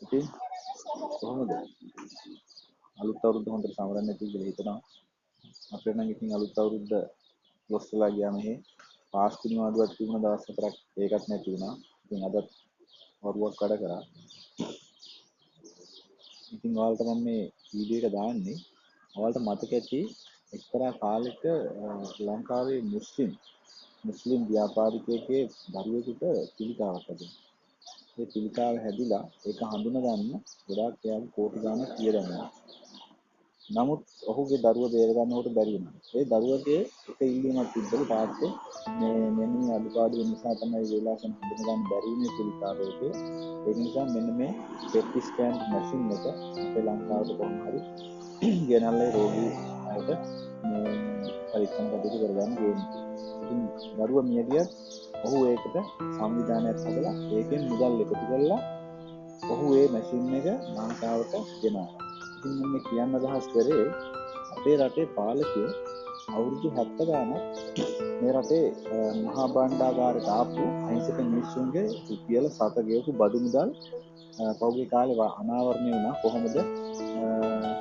ඉතින් කොහොමද අලුත් අවුරුද්ද හොඳට සමරන්න නැති කියලා හිතනවා. අපේ නම් ඉතින් අලුත් අවුරුද්ද ලොස්සලා ගියා මෙහි පාස්කු නිවාඩුවක් තිබුණ දවස් හතරක් ඒකත් නැති වුණා. ඉතින් අදත් වරුවක් වැඩ කරා. ඉතින් ඔයාලට මම මේ වීඩියෝ එක දාන්නේ ඔයාලට මතක ඇති එක්තරා කාලෙක ලංකාවේ මුස්ලිම් ව්‍යාපාරිකයෙකුගේ දරුවෙකුට පිළිකාවක් හැදුණා. ඒ පිළිකාව හැදිලා ඒක හඳුනගන්න ගොඩාක් එයාගේ කෝටි ගාණක් වියදම් නමුත් ඔහුගේ දරුවා බේරගන්නකොට බැරි වුණා. ඒ දරුවගේ එක ඉල්ලීමක් තිබ්බලු තාත්තේ මෙන්න මේ අඩුපාඩු නිසා තමයි වේලාසන හඳුනගන්න බැරි වුණේ පිළිකාවේදී. ඒ නිසා මෙන්න මේ PET scan මැෂින් එක අපේ ලංකාවට කොහොම හරි ගෙනල්ලා රෝගී අයට මේ පරීක්ෂණ කටයුතු කරගන්න ගේන්නේ. ඉතින් දරුවා මිය ගියත් ඔහු ඒකට සංවිධානයක් හදලා ඒකෙන් මුදල් එකතු කරලා ඔහු ඒ මැෂින් එක ලංකාවට ගෙනාවා. ඉතින් මම කියන්න අදහස් කරේ අපේ රටේ පාලකයෝ අවුරුදු 70 ගානක් මේ රටේ මහා භාණ්ඩාගාරයට ආපු අහිංසක මිනිස්සුන්ගේ රුපියල 7 ගෙවපු බදු මුදල් පහුගිය කාලේ අනාවරණය වුණා කොහොමද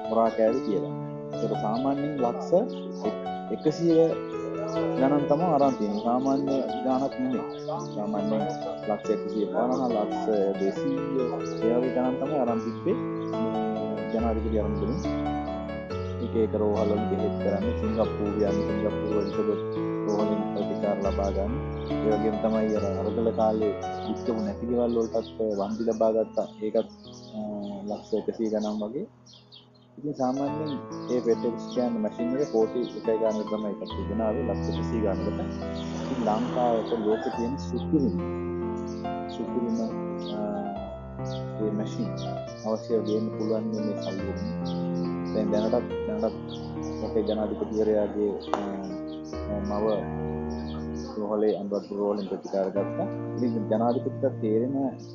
හොරා කෑවේ කියලා. ඒක සාමාන්‍යයෙන් ලක්ෂ 100 ගණන් තමයි අරන් තියෙන්නේ. සාමාන්‍ය ගණනක් නෙමෙයි. සාමාන්‍යයෙන් ලක්ෂ 150 ලක්ෂ 200 ඒ වගේ ගණන් තමයි අරන් තිබ්බේ. ජනාධිපති අරමුදලින් එක රෝහල් වලින් බෙහෙත් කරන්නේ සිංගප්පූරු වලින් රෝහලින් ප්‍රතිකාර ලබා ගන්න. ඒ වගේම තමයි අර අරගල කාලේ විශ්ව නැති දේවල් වලටත් වන්දි ලබා ගත්තා. ඒකත් ලක්ෂ 100 ගණන් වගේ. ඉතින් සාමාන්‍යයෙන් මේ PET scan මැෂින් එක කෝටි 1 ගානක් තමයි එකක් තිබුණාවේ ලක්ෂ 200 ගානකට. ඉතින් ලංකාවට ලෝකේ තියෙන සුපිරිම මේ මැෂින් අවශ්‍ය වෙන්න පුළුවන් මේ සල්ලි වලින්. දැන් දැනටත් අපේ ජනාධිපතිවරයාගේ මව රෝහලේ අනුරාධපුර රෝහලෙන් ප්‍රතිකාර ගත්තා. ඉතින් ජනාධිපතිට තේරෙන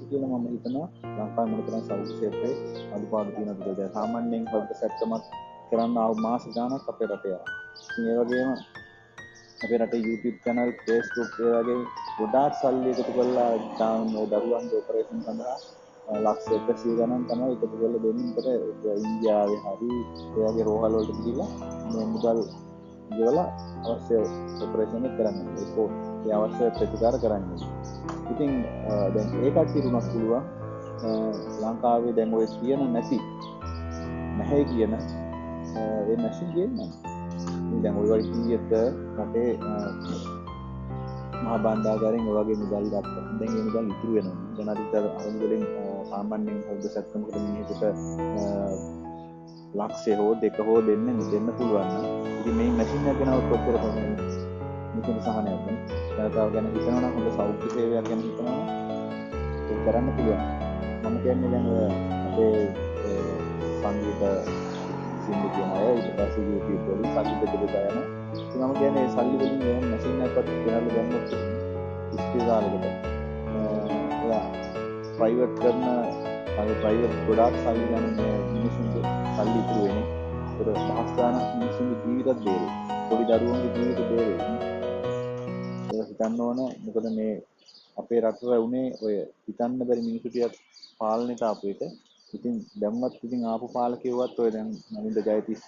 කියලා මම හිතනවා ලංකාවේ මොනතරම් සෞඛ්‍ය ක්ෂේත්‍රයේ අඩුපාඩු තියෙනවද කියලා. සාමාන්‍යයෙන් හොද්ද සැත්තමක් කරන්න ආව මාස ගාණක් අපේ රටේ ආවා. ඉතින් ඒ වගේම අපේ රටේ YouTube channel, Facebook ඒ වගේ ගොඩාක් සල්ලි එකතු කරලා දරුවන්ගේ ඔපරේෂන් සඳහා ලක්ෂ 100 ගණන් තමයි එකතු කරලා දෙන්නේ. ඒකට ඉන්දියාවේ හරි ඒ වගේ රෝහල් වලට ගිහිල්ලා මේ මුදල් ගෙවලා අවශ්‍ය ඔපරේෂන් එක කරන්නේ. ඒ අවශ්‍ය ප්‍රතිකාර කරන්නේ. ඉතින් දැන් ඒ කට්ටියට උනත් පුළුවන් ලංකාවේ දැන් ඔය කියන නැති නැහැ කියන ඒ මැෂින් ගේන්න. දැන් ඔය වගේ කීයක රටේ මහා භාණ්ඩාගාරයෙන් ඔය වගේ මුදල් ගත්තා. දැන් ඒ මුදල් ඉතුරු වෙනවා. ජනාධිපති අරමුදලෙන් සාමාන්‍යයෙන් හොද්ද සැත්තමකට මිනිහෙකුට ලක්ෂය හෝ දෙක හෝ දෙන්න පුළුවන් නම් ඉතින් මේ මැෂින් එක ගෙනවත් කොච්චර කොහොමද මෙතන සහනයක් නේ. ජනතාව ගැන හිතනවා නම් හොඳ සෞඛ්‍ය සේවයක් ගැන හිතනවා නම් ඒක කරන්න පුළුවන්. මම කියන්නේ දැන් අපේ සංගීත සින්දු කියන අය ඊට පස්සේ YouTube වලින් සල්ලි බෙදලා යනවා. ඉතින් මම කියන්නේ සල්ලි වලින් මේ මැෂින් එකක්වත් ගෙනල්ලා ගන්නොත් ඉස්පිරිතාලෙකට එයා ප්‍රයිවට් කරන ප්‍රයිවට් ගොඩාක් සල්ලි ගන්න මිනිස්සුන්ගේ සල්ලි ඉතුරු වෙන්නේ. ඒතර දහස් ගාණක් මිනිස්සුන්ගේ ජීවිතත් බේරේ. පොඩි දරුවන්ගේ ජීවිත බේරේ. ඒක හිතන්න ඕන. මොකද මේ අපේ රටේ වුණේ ඔය හිතන්න බැරි මිනිස්සු ටිකක් පාලනයට ආපු එක. ඉතින් දැම්මත් ඉතින් ආපු පාලකයෝවත් ඔය දැන් නමින්ද ජයතිස්ස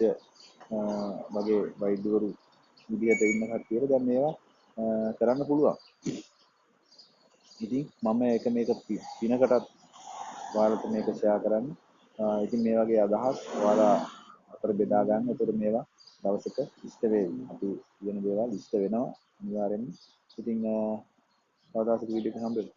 වගේ වෛද්‍යවරු විදියට ඉන්න කට්ටියට දැන් මේවා කරන්න පුළුවන්. ඉතින් මම මේක පිනකටත් ඔයාලට මේක ෂෙයා කරන්න. ඉතින් මේ වගේ අදහස් ඔයාලා අතර බෙදා ගන්න. ඒතර මේවා දවසක ඉෂ්ට වේවි. අපි කියන දේවල් ඉෂ්ට වෙනවා අනිවාර්යෙන්ම. ඉතින් තව දවසක වීඩියෝ එක හම්බෙමු.